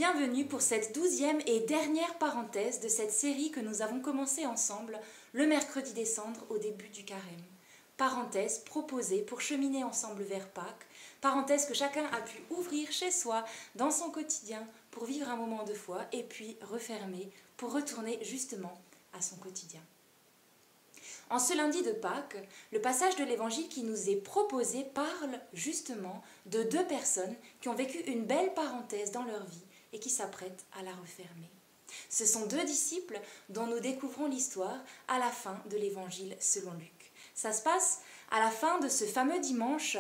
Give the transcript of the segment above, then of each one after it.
Bienvenue pour cette 12e et dernière parenthèse de cette série que nous avons commencée ensemble le mercredi des Cendres au début du carême. Parenthèse proposée pour cheminer ensemble vers Pâques, parenthèse que chacun a pu ouvrir chez soi, dans son quotidien, pour vivre un moment de foi et puis refermer pour retourner justement à son quotidien. En ce lundi de Pâques, le passage de l'évangile qui nous est proposé parle justement de deux personnes qui ont vécu une belle parenthèse dans leur vie et qui s'apprêtent à la refermer. Ce sont deux disciples dont nous découvrons l'histoire à la fin de l'évangile selon Luc. Ça se passe à la fin de ce fameux dimanche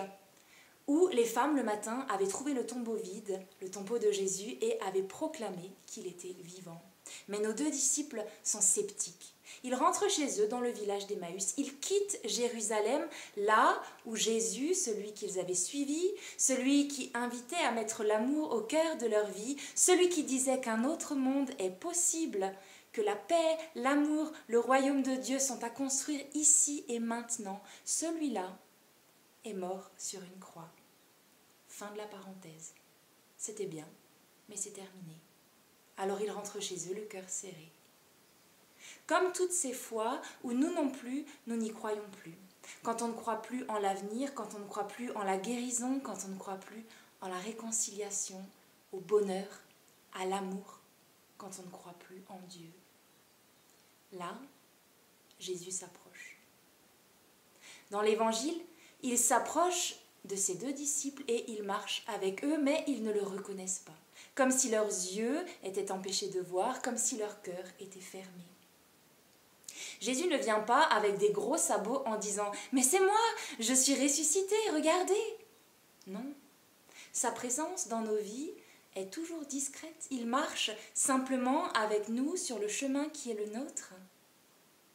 où les femmes le matin avaient trouvé le tombeau vide, le tombeau de Jésus, et avaient proclamé qu'il était vivant. Mais nos deux disciples sont sceptiques. Ils rentrent chez eux dans le village d'Emmaüs. Ils quittent Jérusalem, là où Jésus, celui qu'ils avaient suivi, celui qui invitait à mettre l'amour au cœur de leur vie, celui qui disait qu'un autre monde est possible, que la paix, l'amour, le royaume de Dieu sont à construire ici et maintenant, celui-là est mort sur une croix. Fin de la parenthèse. C'était bien, mais c'est terminé. Alors ils rentrent chez eux, le cœur serré. Comme toutes ces fois où nous non plus, nous n'y croyons plus. Quand on ne croit plus en l'avenir, quand on ne croit plus en la guérison, quand on ne croit plus en la réconciliation, au bonheur, à l'amour, quand on ne croit plus en Dieu. Là, Jésus s'approche. Dans l'évangile, il s'approche de ses deux disciples et il marche avec eux, mais ils ne le reconnaissent pas. Comme si leurs yeux étaient empêchés de voir, comme si leur cœur était fermé. Jésus ne vient pas avec des gros sabots en disant « Mais c'est moi, je suis ressuscité, regardez !» Non, sa présence dans nos vies est toujours discrète. Il marche simplement avec nous sur le chemin qui est le nôtre.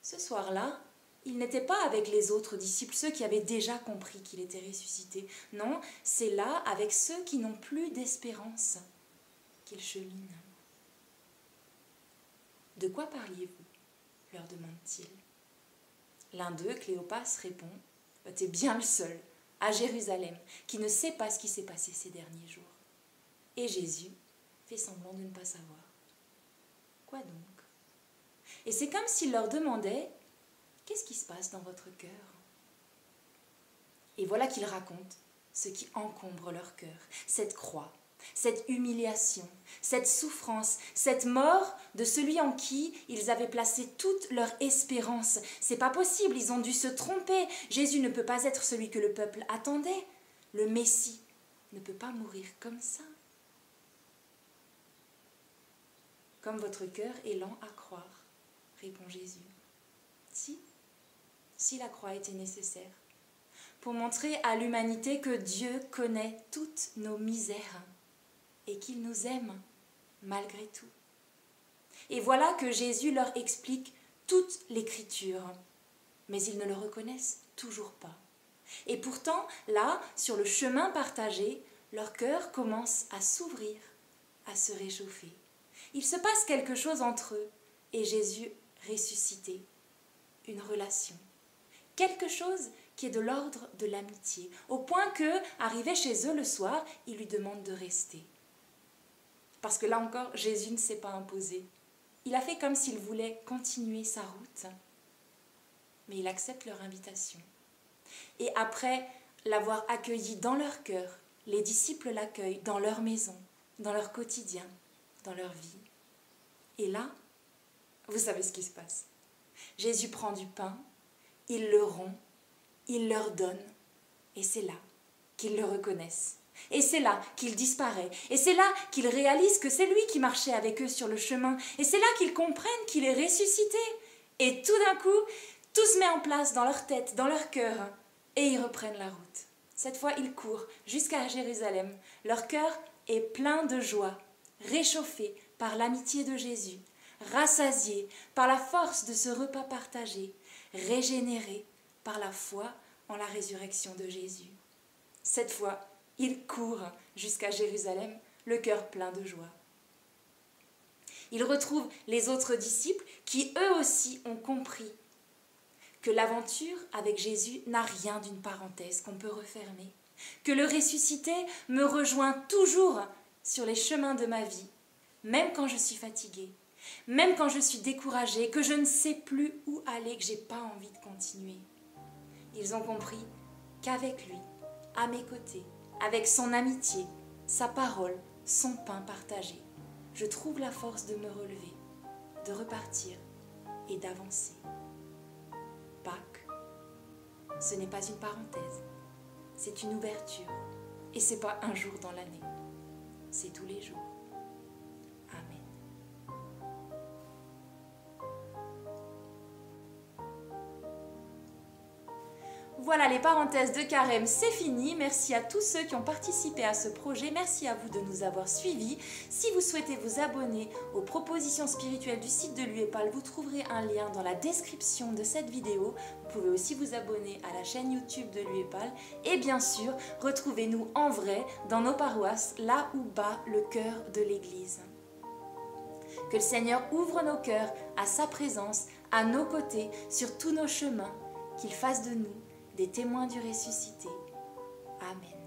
Ce soir-là, il n'était pas avec les autres disciples, ceux qui avaient déjà compris qu'il était ressuscité. Non, c'est là avec ceux qui n'ont plus d'espérance qu'il chemine. « De quoi parliez-vous » leur demande-t-il. L'un d'eux, Cléopas, répond « T'es bien le seul, à Jérusalem, qui ne sait pas ce qui s'est passé ces derniers jours. » Et Jésus fait semblant de ne pas savoir. Quoi donc? Et c'est comme s'il leur demandait « Qu'est-ce qui se passe dans votre cœur ?» Et voilà qu'il raconte ce qui encombre leur cœur, cette croix, cette humiliation, cette souffrance, cette mort de celui en qui ils avaient placé toute leur espérance. C'est pas possible, ils ont dû se tromper. Jésus ne peut pas être celui que le peuple attendait. Le Messie ne peut pas mourir comme ça. Comme votre cœur est lent à croire, répond Jésus. Si la croix était nécessaire, pour montrer à l'humanité que Dieu connaît toutes nos misères et qu'il nous aime malgré tout. Et voilà que Jésus leur explique toute l'Écriture, mais ils ne le reconnaissent toujours pas. Et pourtant, là, sur le chemin partagé, leur cœur commence à s'ouvrir, à se réchauffer. Il se passe quelque chose entre eux et Jésus ressuscité, une relation. Quelque chose qui est de l'ordre de l'amitié, au point que, arrivé chez eux le soir, il lui demande de rester. Parce que là encore, Jésus ne s'est pas imposé. Il a fait comme s'il voulait continuer sa route, mais il accepte leur invitation. Et après l'avoir accueilli dans leur cœur, les disciples l'accueillent dans leur maison, dans leur quotidien, dans leur vie. Et là, vous savez ce qui se passe. Jésus prend du pain, il le rompt, il leur donne, et c'est là qu'ils le reconnaissent. Et c'est là qu'il disparaît. Et c'est là qu'ils réalisent que c'est lui qui marchait avec eux sur le chemin. Et c'est là qu'ils comprennent qu'il est ressuscité. Et tout d'un coup, tout se met en place dans leur tête, dans leur cœur. Et ils reprennent la route. Cette fois, ils courent jusqu'à Jérusalem. Leur cœur est plein de joie, réchauffé par l'amitié de Jésus, rassasié par la force de ce repas partagé, régénéré par la foi en la résurrection de Jésus. Cette fois, ils courent jusqu'à Jérusalem, le cœur plein de joie. Ils retrouvent les autres disciples qui, eux aussi, ont compris que l'aventure avec Jésus n'a rien d'une parenthèse qu'on peut refermer, que le ressuscité me rejoint toujours sur les chemins de ma vie, même quand je suis fatiguée, même quand je suis découragée, que je ne sais plus où aller, que j'ai pas envie de continuer. Ils ont compris qu'avec lui, à mes côtés, avec son amitié, sa parole, son pain partagé, je trouve la force de me relever, de repartir et d'avancer. Pâques, ce n'est pas une parenthèse, c'est une ouverture. Et c'est pas un jour dans l'année, c'est tous les jours. Amen. Voilà, les parenthèses de Carême, c'est fini. Merci à tous ceux qui ont participé à ce projet. Merci à vous de nous avoir suivis. Si vous souhaitez vous abonner aux propositions spirituelles du site de l'UEPAL, vous trouverez un lien dans la description de cette vidéo. Vous pouvez aussi vous abonner à la chaîne YouTube de l'UEPAL. Et bien sûr, retrouvez-nous en vrai dans nos paroisses, là où bat le cœur de l'Église. Que le Seigneur ouvre nos cœurs à sa présence, à nos côtés, sur tous nos chemins, qu'il fasse de nous des témoins du ressuscité. Amen.